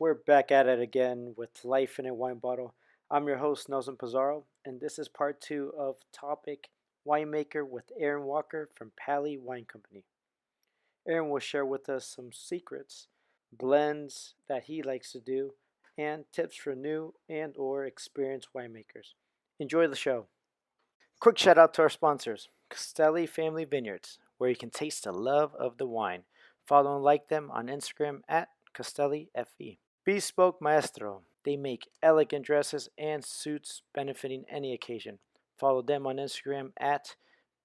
We're back at it again with Life in a Wine Bottle. I'm your host, Nelson Pizarro, and this is part two of topic winemaker with Aaron Walker from Pali Wine Company. Aaron will share with us some secrets, blends that he likes to do, and tips for new and or experienced winemakers. Enjoy the show. Quick shout out to our sponsors, Castelli Family Vineyards, where you can taste the love of the wine. Follow and like them on Instagram at CastelliFE. Bespoke Maestro. They make elegant dresses and suits benefiting any occasion. Follow them on Instagram at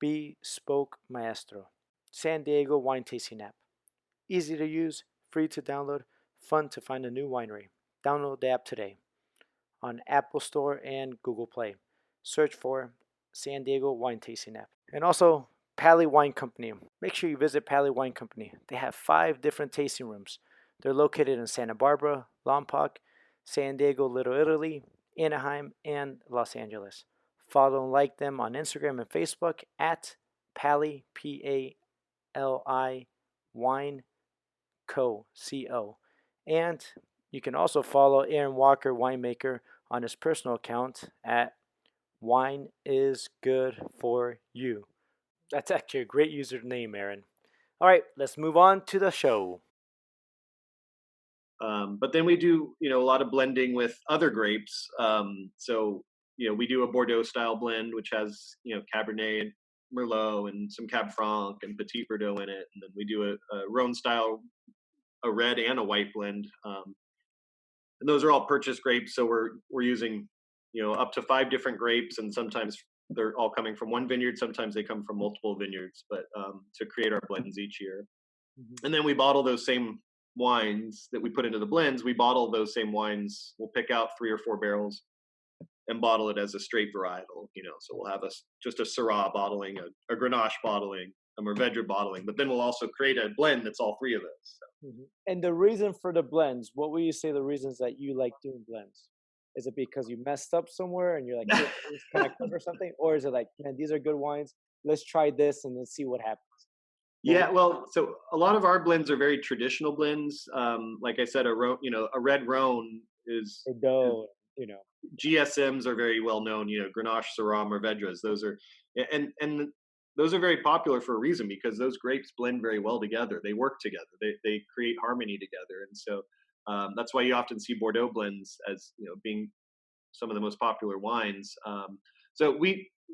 Bespoke Maestro. San Diego Wine Tasting App. Easy to use, free to download, fun to find a new winery. Download the app today on Apple Store and Google Play. Search for San Diego Wine Tasting App. And also, Pali Wine Company. Make sure you visit Pali Wine Company. They have 5 different tasting rooms. They're located in Santa Barbara, Lompoc, San Diego, Little Italy, Anaheim, and Los Angeles. Follow and like them on Instagram and Facebook at Pali, Pali Wine Co. Co. And you can also follow Aaron Walker, winemaker, on his personal account at Wine is Good for You. That's actually a great username, Aaron. All right, let's move on to the show. But then we do, a lot of blending with other grapes. We do a Bordeaux style blend, which has, Cabernet and Merlot and some Cab Franc and Petit Verdot in it. And then we do a Rhone style, a red and a white blend. And those are all purchased grapes. So we're using, up to 5 different grapes, and sometimes they're all coming from one vineyard. Sometimes they come from multiple vineyards, but to create our blends each year. Mm-hmm. And then we bottle those same wines that we put into the blends. We bottle those same wines. We'll pick out 3 or 4 barrels and bottle it as a straight varietal. So we'll have just a Syrah bottling, a Grenache bottling, a Mourvedre bottling, but then we'll also create a blend that's all 3 of those. So. Mm-hmm. And the reason for the blends, what would you say the reasons that you like doing blends? Is it because you messed up somewhere and you're like, hey, this kind of cover something? Or is it like, man, these are good wines. Let's try this and let's see what happens. Yeah, well, so a lot of our blends are very traditional blends. Like I said, a red Rhone is GSMs are very well known. Grenache, Syrah, Mourvedres. Those are and those are very popular for a reason, because those grapes blend very well together. They work together. They create harmony together, and so that's why you often see Bordeaux blends as being some of the most popular wines.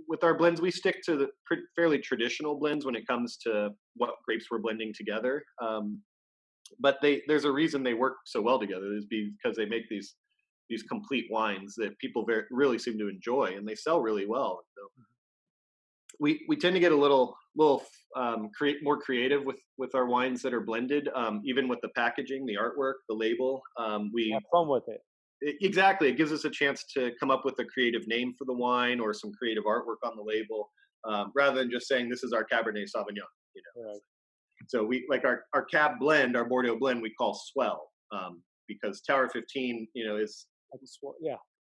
With our blends, we stick to the fairly traditional blends when it comes to what grapes we're blending together. But there's a reason they work so well together, is because they make these complete wines that people really seem to enjoy, and they sell really well. So we tend to get a little more creative with our wines that are blended, even with the packaging, the artwork, the label. We have fun with it. Exactly. It gives us a chance to come up with a creative name for the wine or some creative artwork on the label, rather than just saying this is our Cabernet Sauvignon. Right. So we like our Cab blend, our Bordeaux blend, we call Swell, because Tower 15, is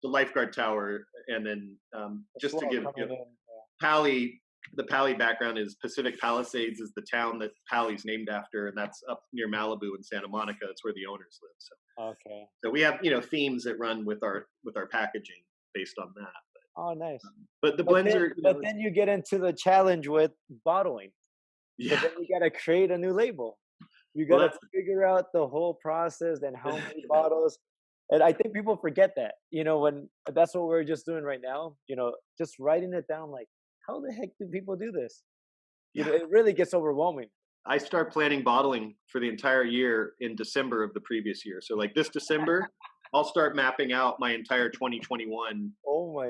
the lifeguard tower, and then just to give Pali. The Pali background is Pacific Palisades is the town that Pali's named after, and that's up near Malibu and Santa Monica. It's where the owners live. So we have themes that run with our packaging based on that. Oh, nice. But the blends then, are. But then you get into the challenge with bottling. Yeah. But then you got to create a new label. You got to figure out the whole process and how many bottles. And I think people forget that. When that's what we're just doing right now. Just writing it down, like, how the heck do people do this? It really gets overwhelming. I start planning bottling for the entire year in December of the previous year. So like this December, I'll start mapping out my entire 2021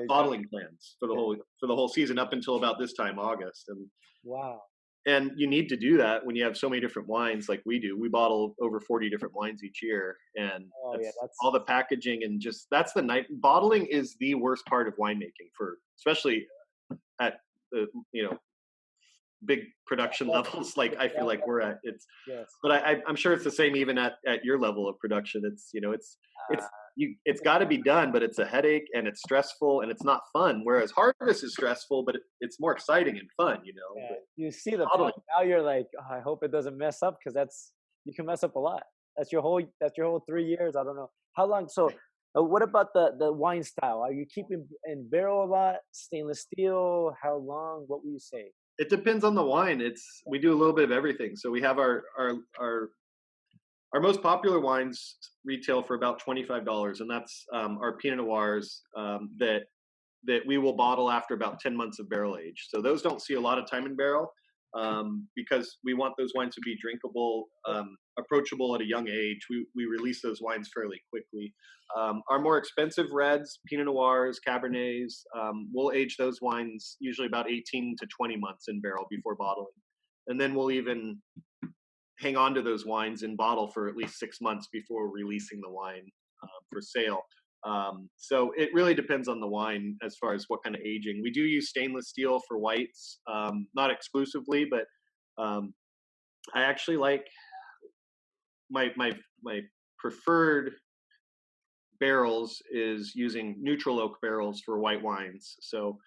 bottling plans for the whole season up until about this time, August. And wow. And you need to do that when you have so many different wines like we do. We bottle over 40 different wines each year, and that's all the packaging, and just that's the night. Bottling is the worst part of winemaking, especially at the big production levels like I feel like we're at. But I'm sure it's the same even at your level of production. It's got to be done, but it's a headache and it's stressful and it's not fun. Whereas harvest is stressful, but it's more exciting and fun. You see the problem. Now you're like, oh, I hope it doesn't mess up, because you can mess up a lot. That's your whole 3 years. I don't know how long. So, what about the wine style? Are you keeping in barrel a lot, stainless steel? How long? What would you say? It depends on the wine. We do a little bit of everything. So we have our most popular wines retail for about $25, and that's our Pinot Noirs that we will bottle after about 10 months of barrel age. So those don't see a lot of time in barrel because we want those wines to be drinkable, approachable at a young age. We release those wines fairly quickly. Our more expensive reds, Pinot Noirs, Cabernets, we'll age those wines usually about 18 to 20 months in barrel before bottling. And then we'll even hang on to those wines in bottle for at least 6 months before releasing the wine for sale. So it really depends on the wine as far as what kind of aging. We do use stainless steel for whites, not exclusively, but um, I actually like my preferred barrels is using neutral oak barrels for white wines. So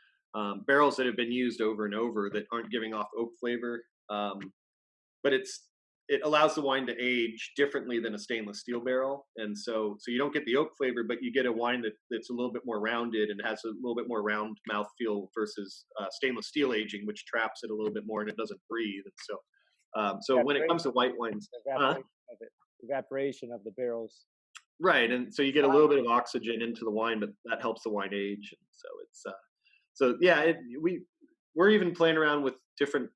barrels that have been used over and over that aren't giving off oak flavor. But it allows the wine to age differently than a stainless steel barrel, and so you don't get the oak flavor, but you get a wine that's a little bit more rounded and has a little bit more round mouth feel versus stainless steel aging, which traps it a little bit more and it doesn't breathe. And so when it comes Evaporation, to white wines, evaporation of it, evaporation of the barrels. right, and so you get a little bit of oxygen into the wine, but that helps the wine age, and so it's so yeah, we're even playing around with different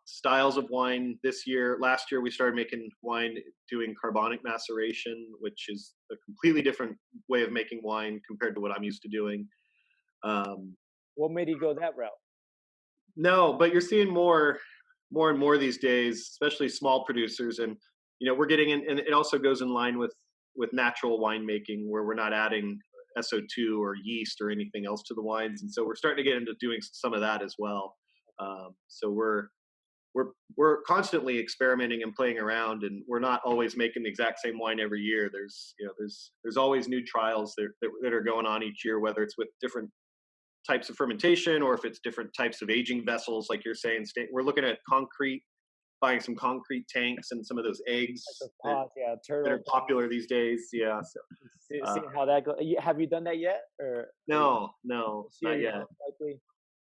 styles of wine this year. Last year, we started making wine doing carbonic maceration, which is a completely different way of making wine compared to what I'm used to doing. Um, What made you go that route? no, but you're seeing more and more these days, especially small producers, and we're getting in, and it also goes in line with natural winemaking, where we're not adding SO2 or yeast or anything else to the wines, and so we're starting to get into doing some of that as well. So we're constantly experimenting and playing around, and we're not always making the exact same wine every year. There's always new trials that are going on each year, whether it's with different types of fermentation or if it's different types of aging vessels, like you're saying. We're looking at concrete, buying some concrete tanks and some of those eggs Like the that, pods, yeah, that turtle are popular these days. Yeah. So uh, seeing how that goes. Have you done that yet, or no, no, this year? not yet. Most likely.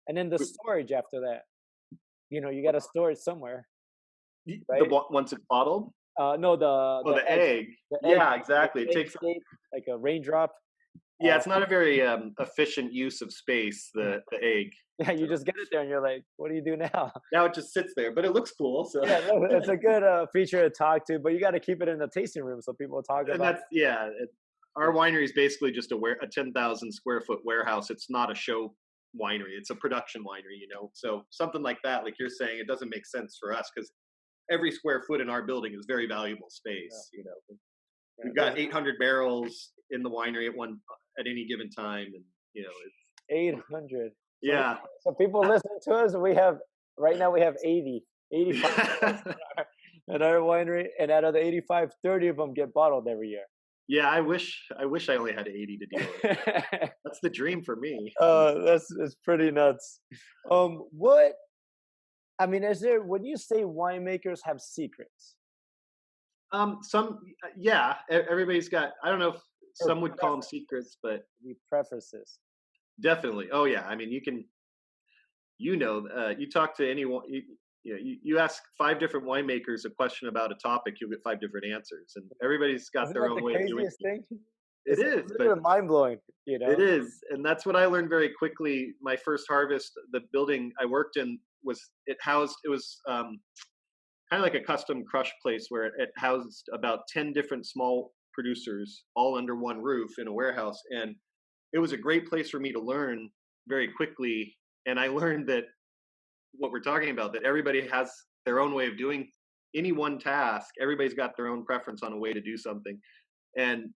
And then the storage after that. You got to store it somewhere, right? Once it's bottled. No, Oh, the the egg, egg. the egg, Yeah, like exactly. It egg takes. shape, like a raindrop. Yeah, Uh, it's not a very efficient use of space. The egg. yeah, you So just get it there, and you're like, "What do you do now?" now it just sits there, but it looks cool. So, Yeah, no, it's a good feature to talk to, but you got to keep it in the tasting room so people talk and about that's yeah. Our winery is basically just a 10,000 square foot warehouse. It's not a show winery. It's a production winery. So something like that, like you're saying, it doesn't make sense for us because every square foot in our building is very valuable it. space. Yeah, We've got 800 barrels in the winery at any given time, and it's 800. So, yeah. so people listening to us, right now we have 85 barrels in our winery, and out of the 85, 30 of them get bottled every year. Yeah, I wish I only had 80 to deal with. That's the dream for me. That's pretty nuts. What I mean, is there when you say winemakers have secrets? Some yeah, everybody's got. I don't know if Or some would call them secrets, but we preface this. definitely. Oh yeah, I mean you talk to anyone. You ask five different winemakers a question about a topic, you'll get five different answers, and everybody's got Isn't their that own the way of doing craziest things. thing? It It's is, a but little mind blowing, you it know? is, and that's what I learned very quickly. My first harvest, the building I worked in it was kind of like a custom crush place where it housed about 10 different small producers all under one roof in a warehouse, and it was a great place for me to learn very quickly. And I learned that what we're talking about, that everybody has their own way of doing any one task. Everybody's got their own preference on a way to do something, and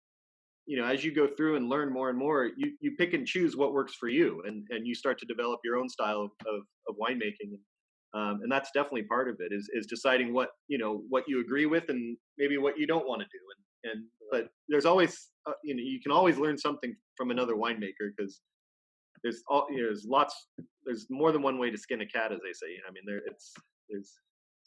as you go through and learn more and more, you pick and choose what works for you, and you start to develop your own style of winemaking. And that's definitely part of it, is deciding what you agree with and maybe what you don't want to do. And but there's always you can always learn something from another winemaker, because there's more than one way to skin a cat, as they say. I mean, there's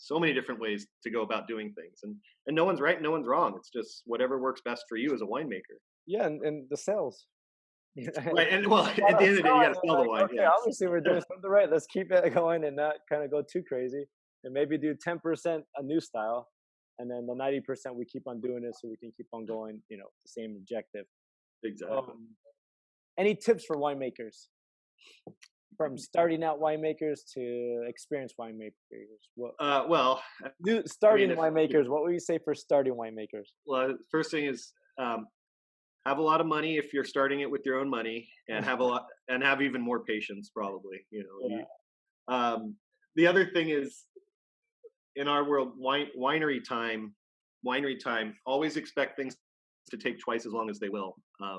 so many different ways to go about doing things, and no one's right, no one's wrong. It's just whatever works best for you as a winemaker. Yeah, and the sales. Right, and well, If at I the don't end of the day, sell you it, got to you're sell the like, wine. okay, Yes, obviously we're doing something right. Let's keep it going and not kind of go too crazy, and maybe do 10% a new style, and then the 90% we keep on doing it so we can keep on going. The same objective. exactly. Um, any tips for winemakers, from starting out winemakers to experienced winemakers? What Well, new I mean, starting if winemakers? What would you say for starting winemakers? well, first thing is have a lot of money if you're starting it with your own money, and have a lot and have even more patience. Probably, Yeah, the other thing is in our world, winery time, always expect things to take twice as long as they will.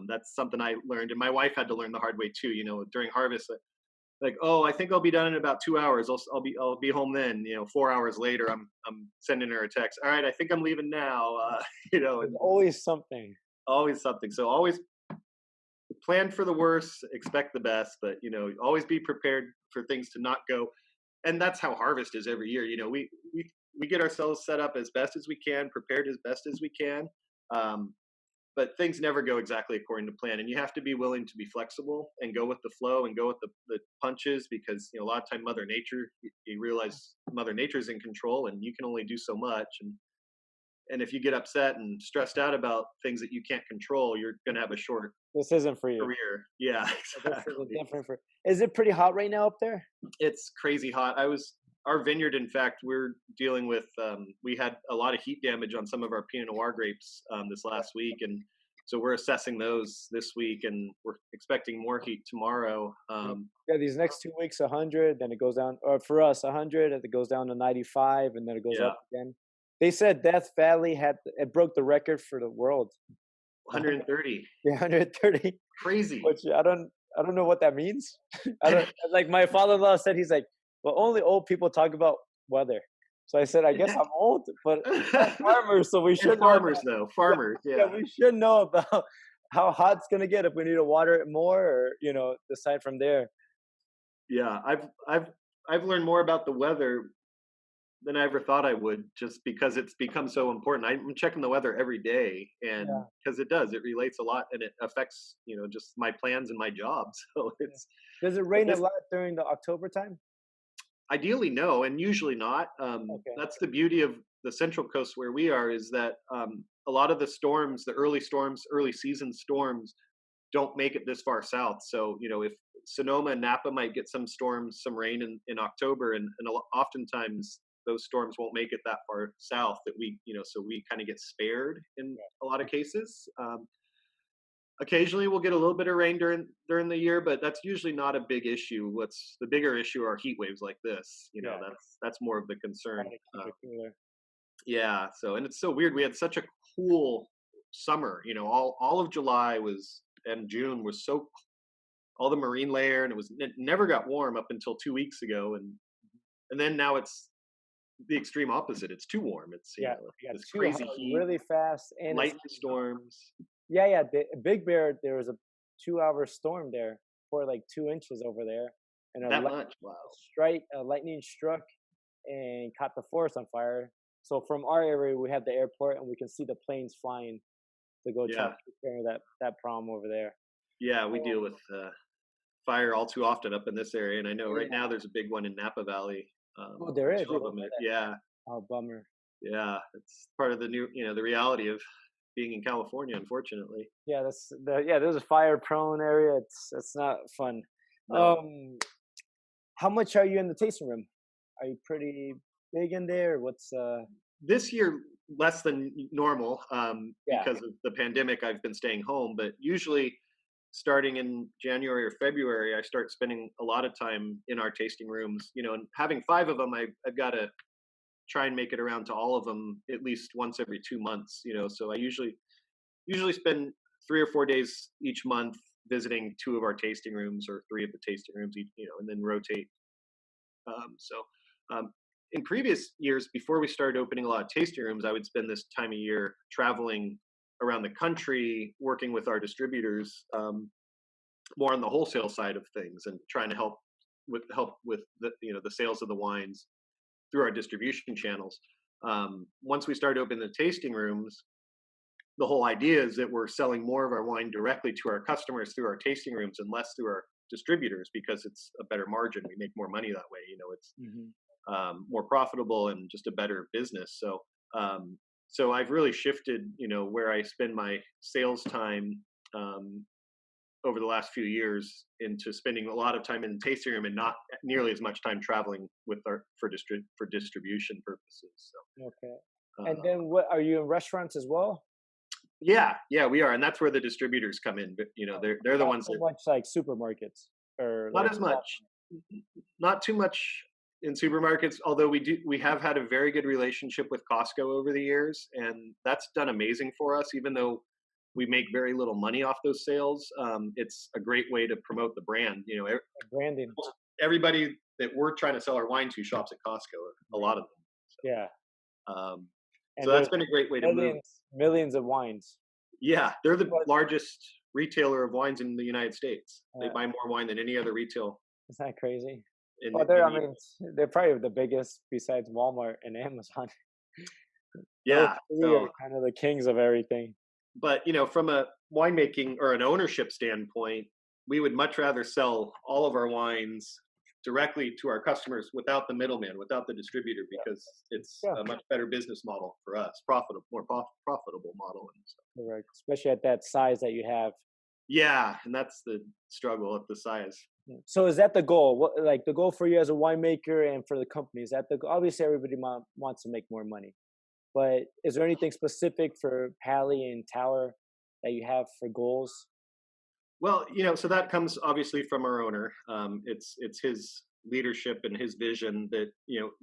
That's something I learned, and my wife had to learn the hard way too. During harvest, like, oh, I think I'll be done in about 2 hours. I'll be home then. 4 hours later, I'm sending her a text. All right, I think I'm leaving now. there's And always something. always something. So always plan for the worst, expect the best, but always be prepared for things to not go. And that's how harvest is every year. We get ourselves set up as best as we can, prepared as best as we can. Um, but things never go exactly according to plan, and you have to be willing to be flexible and go with the flow and go with the punches, because a lot of time Mother Nature, you realize Mother Nature's in control and you can only do so much. And if you get upset and stressed out about things that you can't control, you're going to have a short This isn't for you. career. Yeah, This isn't exactly. different for. Is it pretty hot right now up there? It's crazy hot. Our vineyard, in fact, we're dealing with, we had a lot of heat damage on some of our Pinot Noir grapes this last week. And so we're assessing those this week, and we're expecting more heat tomorrow. Yeah, yeah, these next 2 weeks, 100, then it goes down, or for us, 100, and it goes down to 95, and then it goes Yeah, up again. They said Death Valley it broke the record for the world. 130. Yeah, 130, Crazy. which I don't know what that means. I don't like my father-in-law said he's like, well, only old people talk about weather. So I said, I guess I'm old, but we're farmers, so we And should know farmers, about. though. Yeah, Farmers, yeah, yeah. we should know about how hot it's gonna get if we need to water it more, or decide from there. Yeah. I've learned more about the weather than I ever thought I would, just because it's become so important. I'm checking the weather every day, and Yeah, because it relates a lot, and it affects, just my plans and my job. So yeah. Does it rain a this lot during the October time? ideally no, and usually not. Okay. That's the beauty of the Central Coast where we are, is that a lot of the storms, the early storms, early season storms, don't make it this far south. So, if Sonoma and Napa might get some storms, some rain in October, and oftentimes those storms won't make it that far south, that so we kind of get spared in Yeah, a lot of cases. Occasionally we'll get a little bit of rain during the year, but that's usually not a big issue. What's the bigger issue are heat waves like this. yeah. That's more of the concern. Trying to keep it cooler. Yeah. So, and it's so weird. We had such a cool summer. All of July was and June was so, all the marine layer, and it never got warm up until 2 weeks ago, and then now it's the extreme opposite. It's too warm. It's Yeah, we got this too crazy hot heat, really fast, and it's lightning storms. yeah, yeah. Big Bear, there was a 2-hour storm there for like 2 inches over there, and That much. Wow. lightning struck and caught the forest on fire. So from our area, we have the airport, and we can see the planes flying to go try to Yeah. take care of that problem over there. Yeah, we deal Um, with fire all too often up in this area, and I know right yeah. now there's a big one in Napa Valley. Oh, there Or is. two of them. Yeah, Oh, bummer. yeah. It's part of the new, the reality of being in California, unfortunately. Yeah, there's a fire prone area. It's not fun. No, Um, how much are you in the tasting room? Are you pretty big in there? What's this year less than normal, yeah, because of the pandemic. I've been staying home, but usually starting in January or February, I start spending a lot of time in our tasting rooms. And having five of them, I've got to try and make it around to all of them at least once every 2 months. So I usually spend 3 or 4 days each month visiting two of our tasting rooms, or three of the tasting rooms each, and then rotate. So in previous years, before we started opening a lot of tasting rooms, I would spend this time of year traveling around the country, working with our distributors, more on the wholesale side of things, and trying to help with the the sales of the wines. through our distribution channels. Once we started opening the tasting rooms, the whole idea is that we're selling more of our wine directly to our customers through our tasting rooms and less through our distributors because it's a better margin. We make more money that way. It's Hmm. more profitable and just a better business. So I've really shifted, where I spend my sales time um, over the last few years into spending a lot of time in the tasting room and not nearly as much time traveling with our for distribution purposes. Okay. So And then what are you in restaurants as well? yeah, we are, and that's where the distributors come in. But Oh, they're the not ones so that much like supermarkets or not like as small. much, not too much in supermarkets. Although we have had a very good relationship with Costco over the years, and that's done amazing for us. Even though we make very little money off those sales, it's a great way to promote the brand. Branding. Everybody that we're trying to sell our wine to shops at Costco. A Right. lot of Yeah. them. So And that's there's been a great way to move. millions of wines. Yeah, they're the But largest retailer of wines in the United States. They uh, buy more wine than any other retail is that crazy? in Well, the, they're in I the mean they're probably the biggest besides Walmart and Amazon. Those yeah. three are So, kind of the kings of everything. but from a winemaking or an ownership standpoint, we would much rather sell all of our wines directly to our customers without the middleman, without the distributor, because it's Yeah, a much better business model for us, profitable model. And stuff. correct. Especially at that size that you have. Yeah, and that's the struggle at the size. Yeah. So is that the goal? What like the goal for you as a winemaker and for the company? Is that obviously everybody wants to make more money, but is there anything specific for Pally and Tower that you have for goals? Well, so that comes obviously from our owner. It's his leadership and his vision that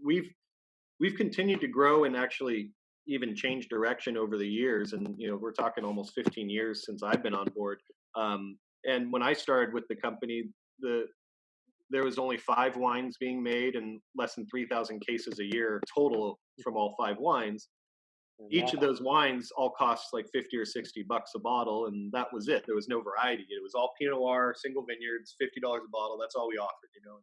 we've continued to grow and actually even change direction over the years. And we're talking almost 15 years since I've been on board. And when I started with the company, there was only 5 wines being made and less than 3,000 cases a year total from all 5 wines. And Each now, of those wines all cost like 50 or $60 a bottle, and that was it. There was no variety. It was all Pinot Noir, single vineyards, $50 a bottle. That's all we offered. And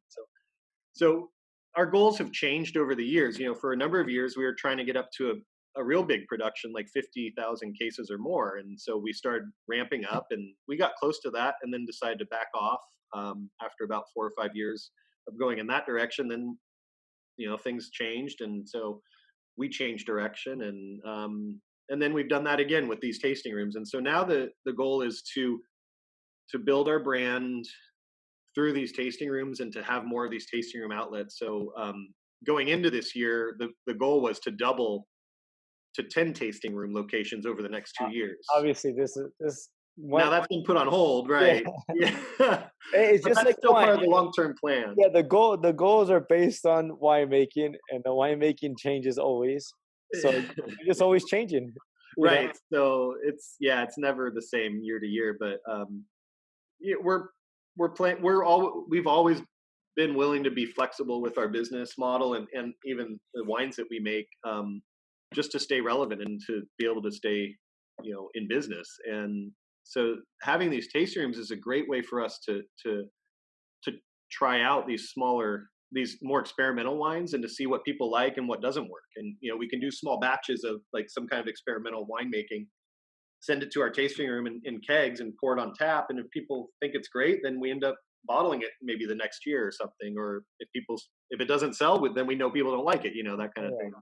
so our goals have changed over the years. For a number of years, we were trying to get up to a real big production, like 50,000 cases or more. And so we started ramping up, and we got close to that, and then decided to back off after about 4 or 5 years of going in that direction. Then things changed, and so we changed direction, and then we've done that again with these tasting rooms. And so now the goal is to build our brand through these tasting rooms and to have more of these tasting room outlets. So going into this year, the goal was to double to 10 tasting room locations over the next 2 years. obviously, this Now one, that's been put on hold, yeah, right? Yeah, it's but just that's like still wine. part of the long-term plan. Yeah, the goals are based on winemaking, and the winemaking changes always. So you're just always changing, you know. Right. So it's never the same year to year, but yeah, we've always been willing to be flexible with our business model and even the wines that we make, just to stay relevant and to be able to stay in business. And so having these tasting rooms is a great way for us to try out these more experimental wines and to see what people like and what doesn't work. And we can do small batches of like some kind of experimental winemaking, send it to our tasting room in kegs and pour it on tap. And if people think it's great, then we end up bottling it maybe the next year or something. Or if it doesn't sell, then we know people don't like it, that kind of Yeah, thing.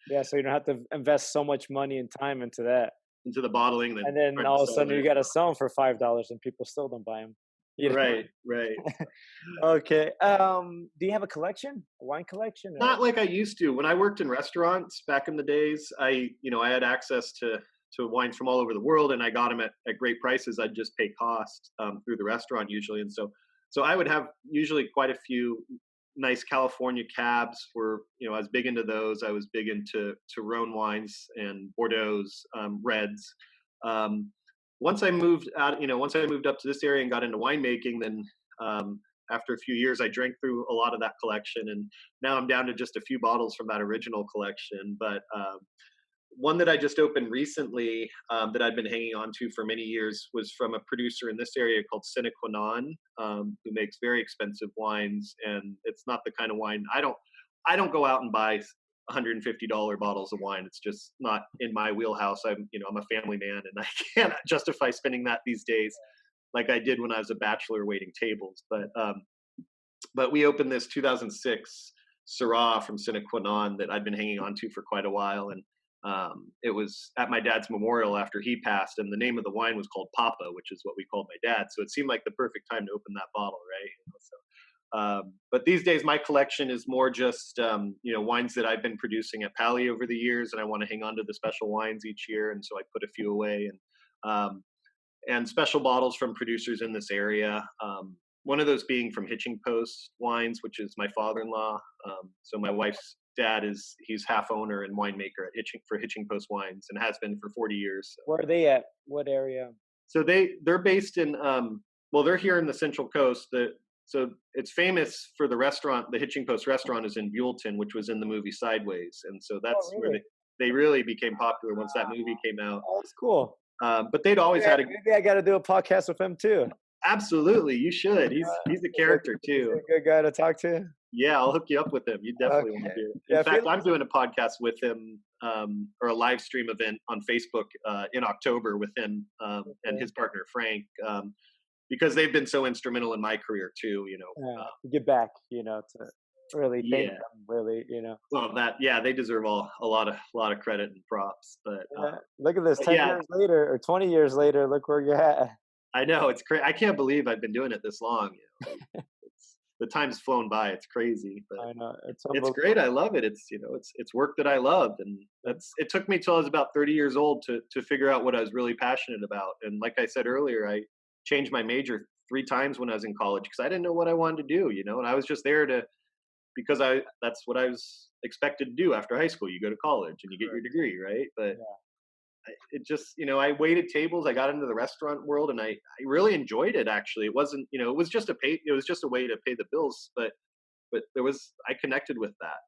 yeah. So you don't have to invest so much money and time into that, Into the bottling, then and then trying to all of a sell sudden you it. gotta sell them for $5, and people still don't buy them. You know. Right, right. Okay. Do you have a collection, a wine collection, or Not like I used to. When I worked in restaurants back in the days, I had access to wines from all over the world, and I got them at great prices. I'd just pay cost through the restaurant usually, and so I would have usually quite a few nice California cabs. I was big into those. I was big into Rhone wines and Bordeaux's, reds. Um, once I moved up to this area and got into winemaking, then um, after a few years, I drank through a lot of that collection, and now I'm down to just a few bottles from that original collection. But one that I just opened recently, that I'd been hanging on to for many years, was from a producer in this area called Sine Qua Non, who makes very expensive wines, and it's not the kind of wine I don't go out and buy $150 bottles of wine. It's just not in my wheelhouse. I'm a family man, and I can't justify spending that these days like I did when I was a bachelor waiting tables. But we opened this 2006 Syrah from Sine Qua Non that I'd been hanging on to for quite a while, and it was at my dad's memorial after he passed, and the name of the wine was called Papa, which is what we called my dad. So it seemed like the perfect time to open that bottle, right? But these days, my collection is more just wines that I've been producing at Pali over the years, and I want to hang on to the special wines each year, and so I put a few away, and special bottles from producers in this area. One of those being from Hitching Post Wines, which is my father-in-law. So my wife's dad he's half owner and winemaker at Hitching Post Wines, and has been for 40 years. So. Where are they at? What area? So they're based in they're here in the Central Coast. So it's famous for the restaurant. The Hitching Post restaurant is in Buellton, which was in the movie Sideways, and so Oh, that's where really? they really became popular once that movie came out. Oh, that's cool. But they'd always Yeah, had a maybe I got to do a podcast with him too. absolutely. You should. He's a character Is he too. a good guy to talk to? Yeah, I'll hook you up with him. You definitely want Okay. to hear it. Yeah, In if he fact, I'm doing a podcast with him, or a live stream event on Facebook in October with him and okay. his partner Frank, because they've been so instrumental in my career too. Give back, to really thank Yeah. them, really, Well, they deserve a lot of credit and props. Yeah. Look at this, But 10 yeah, years later or 20 years later, look where you're at. I know it's crazy. I can't believe I've been doing it this long. The time's flown by. It's crazy, but I know, it's it's unbelievable. great. I love it. It's work that I love, and it took me till I was about 30 years old to figure out what I was really passionate about. And like I said earlier, I changed my major 3 times when I was in college because I didn't know what I wanted to do, and I was just there because that's what I was expected to do after high school. You go to college and you get your degree, right? But Yeah. it just, I waited tables. I got into the restaurant world, and I really enjoyed it. Actually, it wasn't, it was just a way to pay the bills, but I connected with that,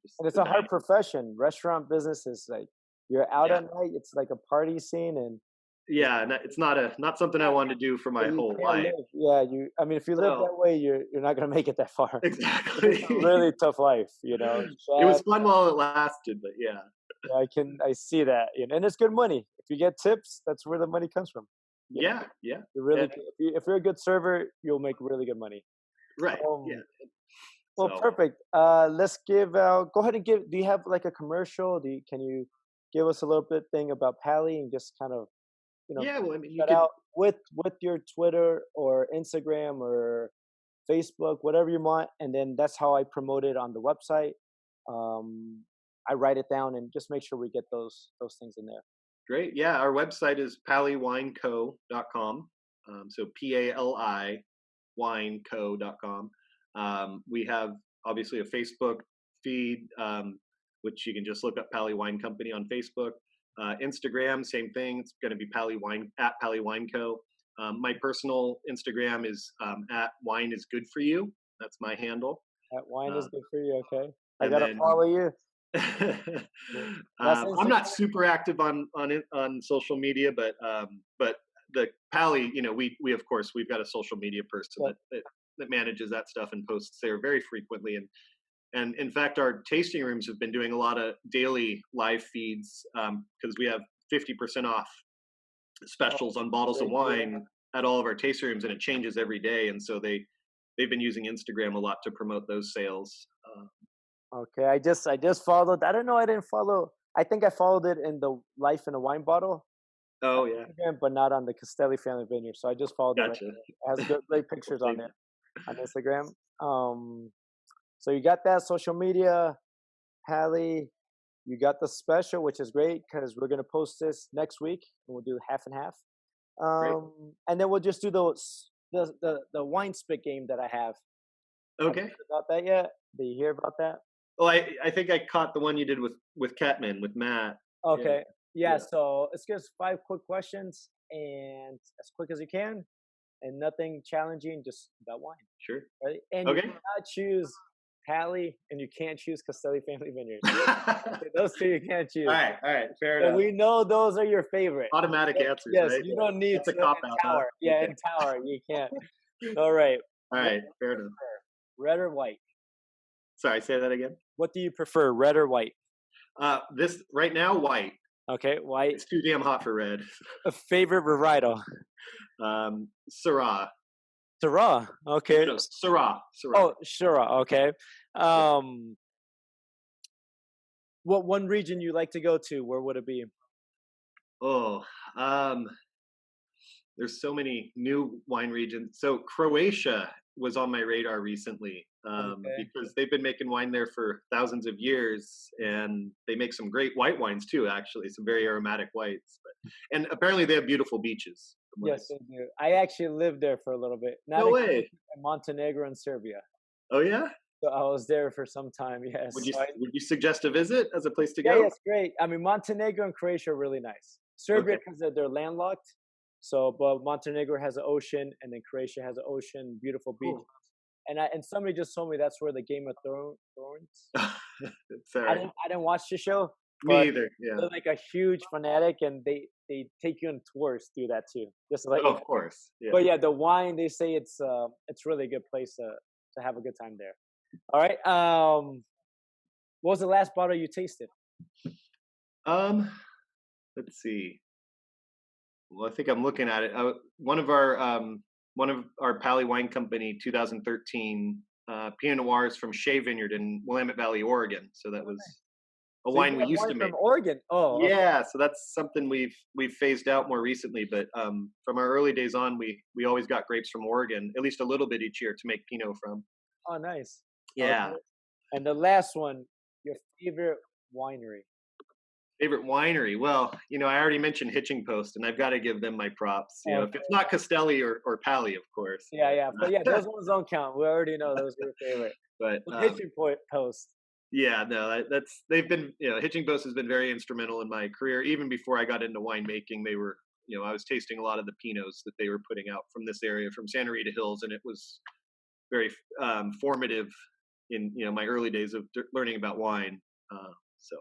just And it's the a hard dining. profession. Restaurant business is like, you're out Yeah, at night, it's like a party scene, and it's yeah, and it's not something I wanted to do for my you whole can't life. live. Yeah, I mean, if you live No, that way, you're not gonna make it that far. It's a exactly. really tough life, It was chef. fun while it lasted, but yeah, Yeah, I see that, and it's good money. If you get tips, that's where the money comes from. You know, yeah, yeah, you really, and, if you're a good server, you'll make really good money. right, yeah. Um, well, So perfect. Let's go ahead and give. Do you have like a commercial? Can you give us a little bit thing about Pally and just kind of, you know, yeah, well, I mean, you shout could. out with your Twitter or Instagram or Facebook, whatever you want, and then that's how I promote it on the website. Um, I write it down and just make sure we get those things in there. Great. Yeah, our website is paliwineco.com. So PALI wineco.com. We have obviously a Facebook feed, which you can just look up Pali Wine Company on Facebook. Instagram, same thing. It's going to be at Pali Wineco. My personal Instagram is at Wine is Good for You. That's my handle. That wine Uh, is good for you, okay? I and gotta then follow you. Yeah. That's I'm not Instagram. super active on social media, but the Pally, we of course we've got a social media person Yep. that manages that stuff and posts there very frequently, and in fact our tasting rooms have been doing a lot of daily live feeds because we have 50% off Oh, specials on bottles of great deal. wine at all of our tasting rooms, and it changes every day, and so they've been using Instagram a lot to promote those sales. Okay, I just followed. I don't know. I didn't follow. I think I followed it in the Life in a Wine Bottle Oh yeah, Instagram, but not on the Castelli Family Vineyard. So I just followed it right gotcha. there. It has good, great pictures on Thank there you. on Instagram. Um, so you got that social media, Hallie. You got the special, which is great because we're gonna post this next week, and we'll do half and half. Great. And then we'll just do the wine spit game that I have. Have you Okay. heard about that yet? Did you hear about that? Well, I think I caught the one you did with Catman with Matt. Yeah, Okay. Yeah, yeah, so it's just 5 quick questions and as quick as you can and nothing challenging, just about wine. sure. Right? And you Okay. cannot choose Pally and you can't choose Castelli Family Vineyard. Okay, those two you can't choose. All right, fair But enough. we know those are your favorite. Automatic answers, Yes, right? you Yeah. don't need That's a to cop in out, huh? Tower. Yeah, Okay. in Tower, you can't. All right. All What right, do you fair enough. prefer, red or white? Sorry, say that again. What do you prefer, red or white? This right now, white. Okay, white. It's too damn hot for red. A favorite varietal? Syrah. Syrah. No, Okay. no, Syrah. Syrah. Oh, Syrah. Okay. Yeah. Um, what one region you like to go to? Where would it be? Oh, um, there's so many new wine regions. So Croatia was on my radar recently Okay. because they've been making wine there for thousands of years, and they make some great white wines too. Actually, some very aromatic whites. And apparently, they have beautiful beaches. From what I Yes, they do. I actually lived there for a little bit. Not No in way. Croatia, in Montenegro and Serbia. Oh yeah. So I was there for some time. Would Yes. you would you suggest a visit as a place to Yeah, go? yes, great. I mean, Montenegro and Croatia are really nice. Serbia Okay. because they're landlocked. So, but Montenegro has an ocean, and then Croatia has an ocean, beautiful beach. Cool. And somebody just told me that's where the Game of Thrones. Sorry. I didn't watch the show, Me but either. Yeah. they're like a huge fanatic, and they take you on tours through that too. Just to let you Oh, know. of course. Yeah. But yeah, the wine they say it's really a good place to have a good time there. All right. What was the last bottle you tasted? Um. Let's see. Well, I think I'm looking at it. One of our Pali Wine Company 2013 Pinot Noirs from Shea Vineyard in Willamette Valley, Oregon. So that was a So you wine we have used wine to from make. Oregon. Oh, okay. Yeah, so that's something we've phased out more recently. But from our early days on, we always got grapes from Oregon, at least a little bit each year to make Pinot from. Oh, nice. Okay. Yeah. And the last one, your favorite winery. Favorite winery? Well, I already mentioned Hitching Post, and I've got to give them my props. If it's Okay. not Castelli or Pali, of course, Yeah, yeah. But yeah, but those ones don't count. We already know those are your favorite. but The Hitching Point Post. yeah, no, that's they've been Hitching Post has been very instrumental in my career. Even before I got into winemaking, they were I was tasting a lot of the Pinots that they were putting out from this area, from Santa Rita Hills, and it was very formative in my early days of learning about wine. So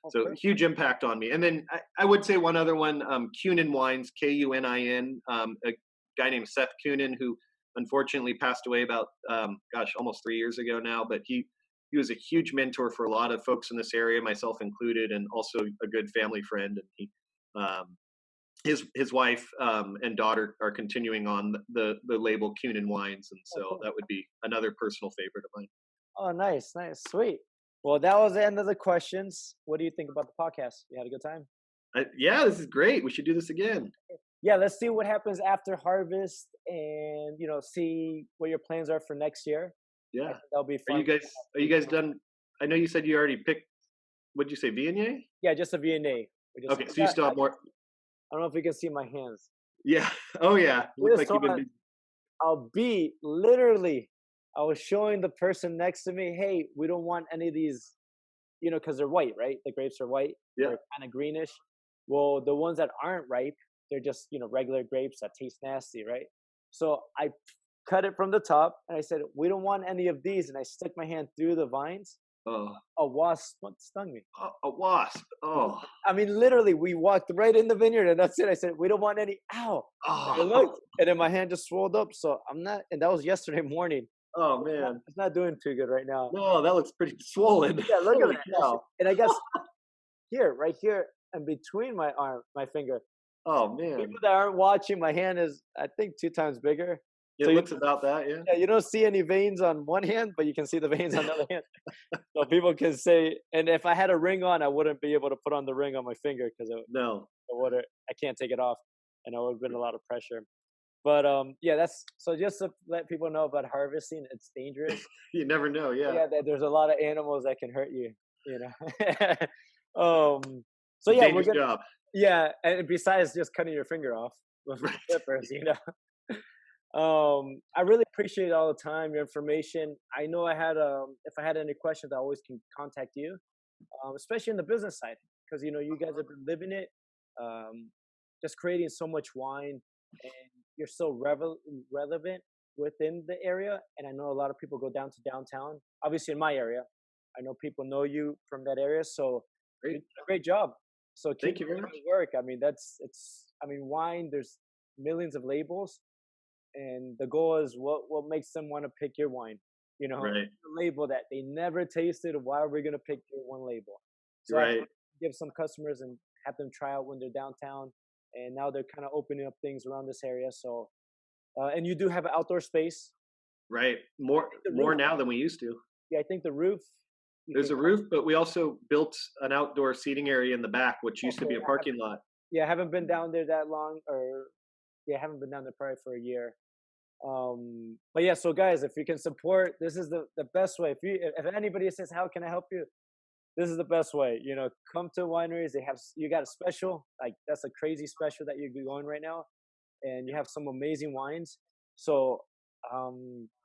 Oh, so perfect. huge impact on me. And then I would say one other one, Kunin Wines, Kunin, a guy named Seth Kunin, who unfortunately passed away about almost 3 years ago now. But he was a huge mentor for a lot of folks in this area, myself included, and also a good family friend. And um, his wife and daughter are continuing on the label Kunin Wines, and Oh, so cool. that would be another personal favorite of mine. Oh, nice, nice, sweet. Well, that was the end of the questions. What do you think about the podcast? You had a good time? Yeah, this is great. We should do this again. Yeah, let's see what happens after harvest, and see what your plans are for next year. I Yeah. think that'll be Are fun. you guys done? I know you said you already picked. What'd you say, Viognier? Yeah, just a V&A. Okay, so you still have more. I don't know if you can see my hands. Yeah. Oh yeah. We Looks just like you've saw been busy. a B, literally. I was showing the person next to me, hey, we don't want any of these, because they're white, right? The grapes are white. Yeah. They're kind of greenish. Well, the ones that aren't ripe, they're just, regular grapes that taste nasty, right? So I cut it from the top and I said, we don't want any of these. And I stuck my hand through the vines. Oh, A wasp stung me. a wasp. Oh. I mean, literally, we walked right in the vineyard and that's it. I said, we don't want any. Ow. And I Oh. looked and then my hand just swelled up. So I'm not, and that was yesterday morning. Oh It's not, man. it's not doing too good right now. No, that looks pretty swollen. Yeah, look at Holy that. cow. And I guess here, right here, and between my finger. Oh People man. that aren't watching, my hand is, I think, 2 times bigger. So It looks about that. Yeah. yeah, you don't see any veins on one hand, but you can see the veins on the other hand. So people can say, and if I had a ring on, I wouldn't be able to put on the ring on my finger because it No. would I can't take it off, and it would have been a lot of pressure. But yeah, that's so just to let people know about harvesting. It's dangerous. You never know. Yeah. Yeah, there's a lot of animals that can hurt you. You know. So It's a yeah, we're dangerous gonna. job. Yeah, and besides just cutting your finger off with Right. clippers, I really appreciate all the time, your information. I know if I had any questions, I always can contact you, especially in the business side, because you guys have been living it, um, just creating so much wine, and you're so relevant within the area. And I know a lot of people go down to downtown. Obviously, in my area, I know people know you from that area, so you Great. did a great job. So keep Thank you up very the much. good work. I mean, wine. There's millions of labels, and the goal is what makes them want to pick your wine. Right. a label that they never tasted. Why are we gonna pick your one label? So I Right. give some customers and have them try out when they're downtown, and now they're kind of opening up things around this area. So and you do have an outdoor space. Right. I think the More roof. now than we used to. Yeah, I think the roof. You There's can a come. roof, but we also built an outdoor seating area in the back, which used to Okay, be a parking lot. yeah, I haven't been down there that long, or yeah, I haven't been down there probably for a year. But yeah, so guys, if you can support, this is the best way. If anybody says, "How can I help you?" This is the best way. Come to wineries. They have you got a special, like that's a crazy special that you're going right now, and you have some amazing wines. So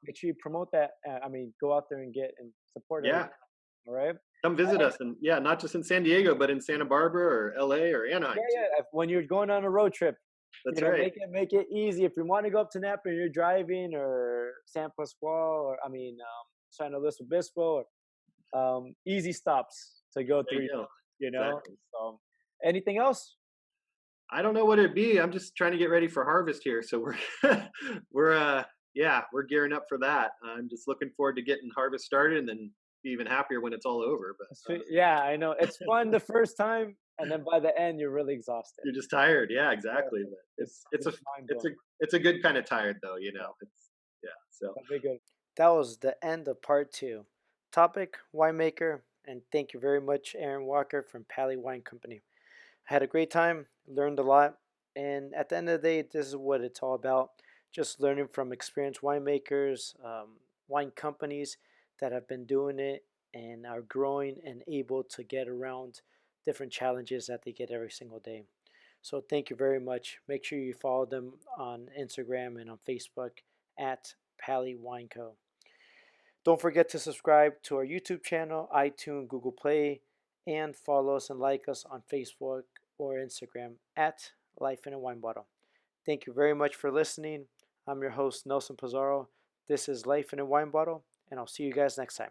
make sure you promote that. I mean, go out there and get and support Yeah. everything. All right. Come visit us, and yeah, not just in San Diego, but in Santa Barbara or LA or Yeah, Anaheim too. yeah. When you're going on a road trip, That's right. make it easy. If you want to go up to Napa and you're driving, or San Pasqual, or I mean, San Luis Obispo, or easy stops to go There through. you go. You know. Exactly. So, anything else? I don't know what it'd be. I'm just trying to get ready for harvest here, so we're yeah, we're gearing up for that. I'm just looking forward to getting harvest started, and then be even happier when it's all over. But Yeah, I know it's fun the first time, and then by the end, you're really exhausted. you're just tired. Yeah, Yeah, exactly. But it's mind it's blowing. a it's a good kind of tired though. Yeah, It's yeah. So that'd be good. That was the end of part two. Topic winemaker, and thank you very much, Aaron Walker from Pali Wine Company. I had a great time, learned a lot, and at the end of the day, this is what it's all about. Just learning from experienced winemakers, wine companies that have been doing it and are growing and able to get around different challenges that they get every single day. So thank you very much. Make sure you follow them on Instagram and on Facebook at Pali Wine Co. Don't forget to subscribe to our YouTube channel, iTunes, Google Play, and follow us and like us on Facebook or Instagram at Life in a Wine Bottle. Thank you very much for listening. I'm your host, Nelson Pizarro. This is Life in a Wine Bottle, and I'll see you guys next time.